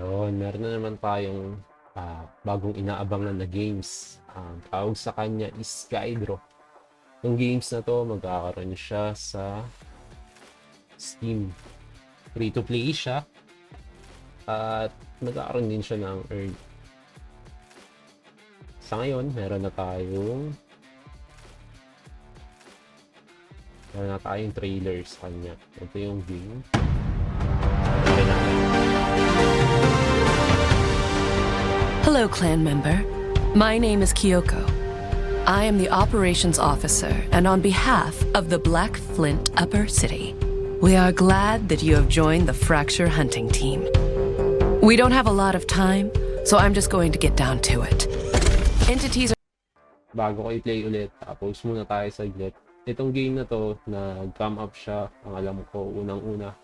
Yun, meron na naman tayong bagong inaabangan na games. Ang tawag sa kanya is Skydro. Yung games na to, magkakaroon siya sa Steam. Free to play siya. At magkakaroon din siya ng earn. Sa ngayon, meron na tayong trailer sa kanya. Ito yung game. Hello, clan member. My name is Kyoko. I am the operations officer, and on behalf of the Black Flint Upper City, we are glad that you have joined the Fracture Hunting Team. We don't have a lot of time, so I'm just going to get down to it. Entities are... Bago ko i-play ulit, pause muna tayo saglit. Itong game na to, nag-come up siya, ang alam ko, unang-una,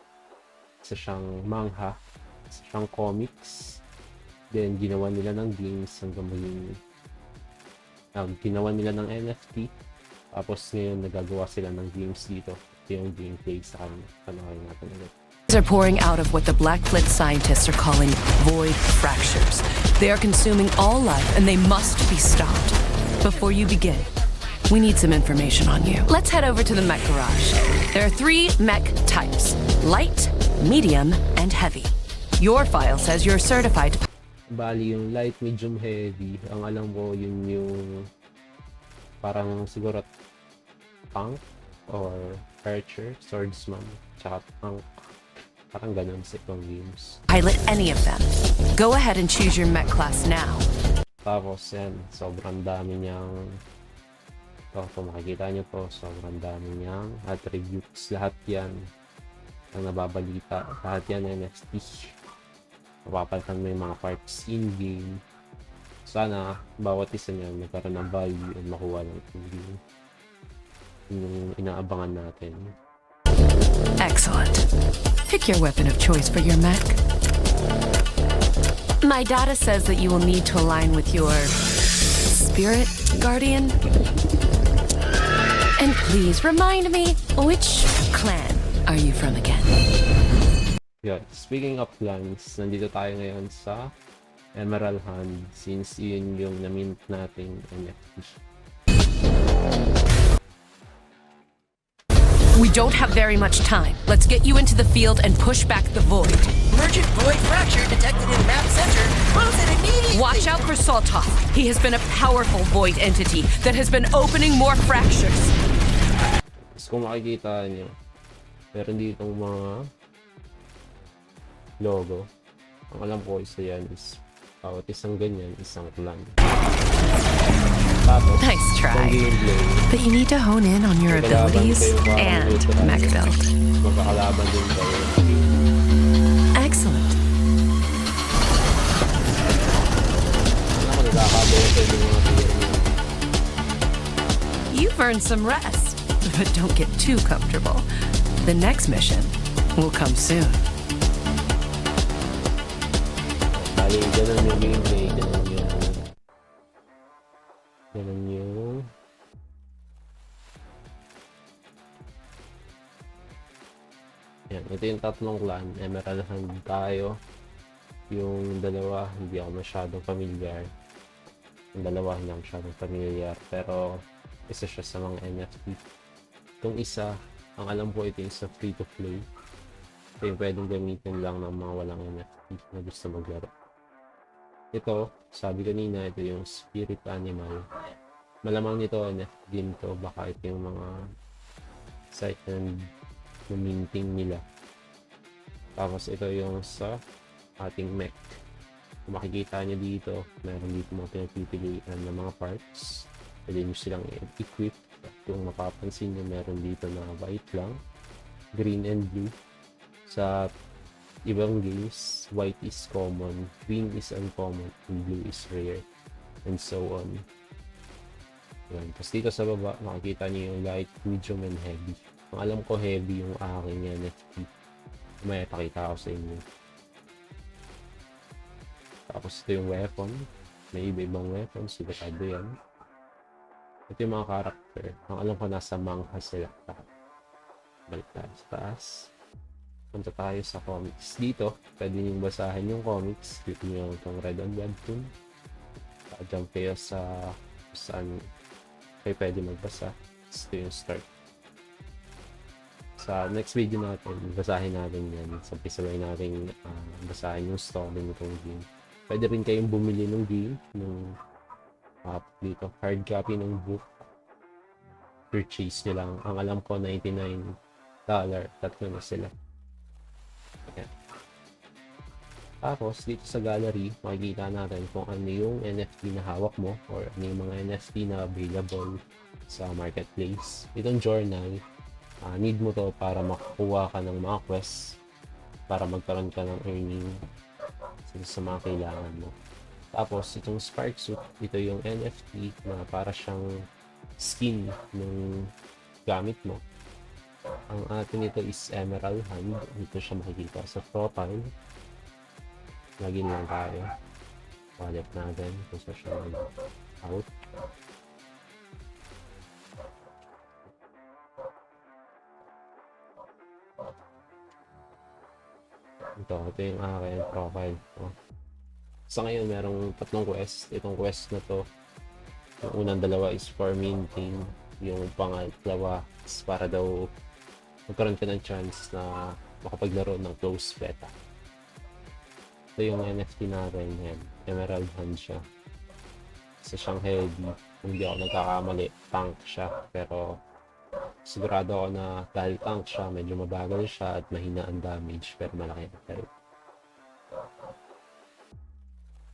isa siyang manga, isa siyang comics, then ginawa nila ng games hanggang maging ginawa nila ng NFT, tapos ngayon nagagawa sila ng games dito. Ito yung gameplay sa kanya. Panoorin natin ulit. are pouring out of what the Black Flint scientists are calling void fractures. They are consuming all life and they must be stopped. Before you begin, we need some information on you. Let's head over to the mech garage. There are 3 mech types: light, medium, and heavy. Your file says you're certified to... Bali yung light, medium, heavy. Ang alam ko yun yung parang siguro tank or archer, swordsman, tsaka tank. Parang ganun sa itong games. pilot any of them. Go ahead and choose your mech class now. Tapos yan, sobrang dami niyang kung makikita niyo po, sobrang dami niyang attributes. Lahat yan ang nababalita. Lahat yan NFT. Mapapalitan mo yung mga parts in-game. Sana bawat isa niyan magkaroon ng value and makuha ng in-game. Yung inaabangan natin. Excellent. Pick your weapon of choice for your mech. My data says that you will need to align with your spirit guardian. And please remind me, which clan are you from again? Yeah, speaking of clans, nandito tayo ngayon sa Emerald Hand since yun yung na-mint nating NFT. We don't have very much time. Let's get you into the field and push back the void. Emergent void fracture detected in map center. Close it immediately! Watch out for Saltov. He has been a powerful void entity that has been opening more fractures. So, kung makikita nyo, meron ditong mga logo. Ang alam ko isa yan is bawat isang ganyan, isang clan. Tapos, Nice try. yung gameplay, But you need to hone in on your abilities and mech build. magkakalaban din kayo. Excellent. Ano ko nagkakabote yung mga player nyo. You've earned some rest, but don't get too comfortable. The next mission will come soon. Bali, ganun yung gameplay, ganun yung yan, ito yung tatlong clan. Emerald Hand tayo. Yung dalawa, hindi ako masyadong familiar. Yung dalawa, hindi ako masyadong familiar. Pero, isa siya sa mga NFT. Itong isa, ang alam ko ito yung sa free to play. Ito yung pwedeng gamitin lang ng mga walang NFT na gusto maglaro. Ito, sabi kanina, ito yung spirit animal. Malamang nito NFT din to. Baka ito yung mga site na minting nila. Tapos ito yung sa ating mech. Kung makikita nyo dito, meron dito mga pinagpipilian ng mga parts. Pwede nyo silang equip. Kung mapapansin nyo, meron dito na white lang, green and blue. Sa ibang games, white is common, green is uncommon, and blue is rare, and so on. Yan. Tapos dito sa baba, makikita nyo yung light, medium, and heavy. Ang alam ko heavy yung aking NFT. May pakita ko sa inyo. Tapos ito yung weapon. May iba-ibang weapons. Sigurado yan. Ito yung mga character. Ang alam ko nasa manga sila. Balik tayo sa taas. punta tayo sa comics. Dito, pwede nyo basahin yung comics. Dito nyo itong Red on Webtoon. Jump kayo sa saan kayo pwede magbasa. Ito yung start. Sa next video natin, basahin natin yan. Sabay-sabay natin basahin yung story nitong game. Pwede rin kayong bumili ng game, ng dito, hard copy ng book. Purchase nyo lang. Ang alam ko, $99. Tatlo na sila. Ayan. Tapos, dito sa gallery, makikita natin kung ano yung NFT na hawak mo or ano yung mga NFT na available sa marketplace. Itong journal, need mo to para makakuha ka ng mga quests para magkaroon ka ng earning sa mga kailangan mo. Tapos, itong Spark Suit, ito yung NFT na para siyang skin ng gamit mo. Ang atin nito is Emerald Hand. Dito siya makikita sa profile. Lagin lang tayo. Wallet natin kung saan siya out. Ito yung aking profile. Sa ngayon, merong 3 quest. Itong quest na to, yung unang 2 is for minting. Yung pangalawa is para daw magkaroon ka ng chance na makapaglaro ng closed beta. Ito yung NFT natin. Yan. Emerald Hand siya. Isa siyang heavy. Kung hindi ako nagkakamali, tank siya. Pero sigurado ako na dahil tank siya, medyo mabagal siya at mahina ang damage. Pero malaki ang health.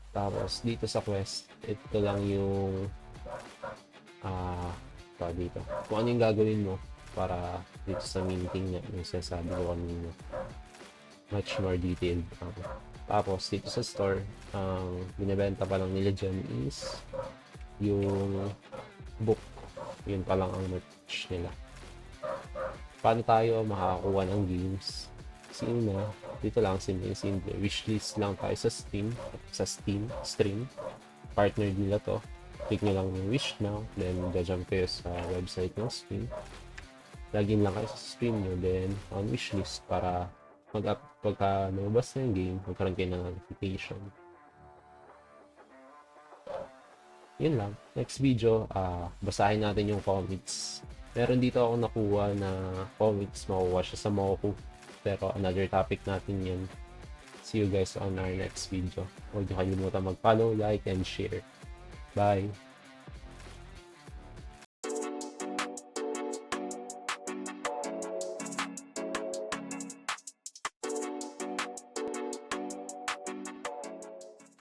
Tapos dito sa quest, ito lang yung dito. Kung ano yung gagawin mo para dito sa minting niya, yung sinasabi ko kanina. Much more detailed. Tapos dito sa store, ang binibenta pa lang nila dyan is yung book. Yun pa lang ang merch nila. Paano tayo makakakuha ng games? Una, dito lang simple. Wishlist lang tayo sa Steam. Stream. Partner nila to. Click nyo lang yung wish now. Then, jump kayo sa website ng Steam. Login lang kayo sa stream nyo. Then, on wishlist para pagka lumabas na yung game, magkaroon kayo ng notification. Yun lang. Next video, basahin natin yung comics. Meron dito ako nakuha na comics. Makuha siya sa Moku. Pero another topic natin yun. See you guys on our next video. Huwag niyo kalimutan mag-follow, like, and share. Bye!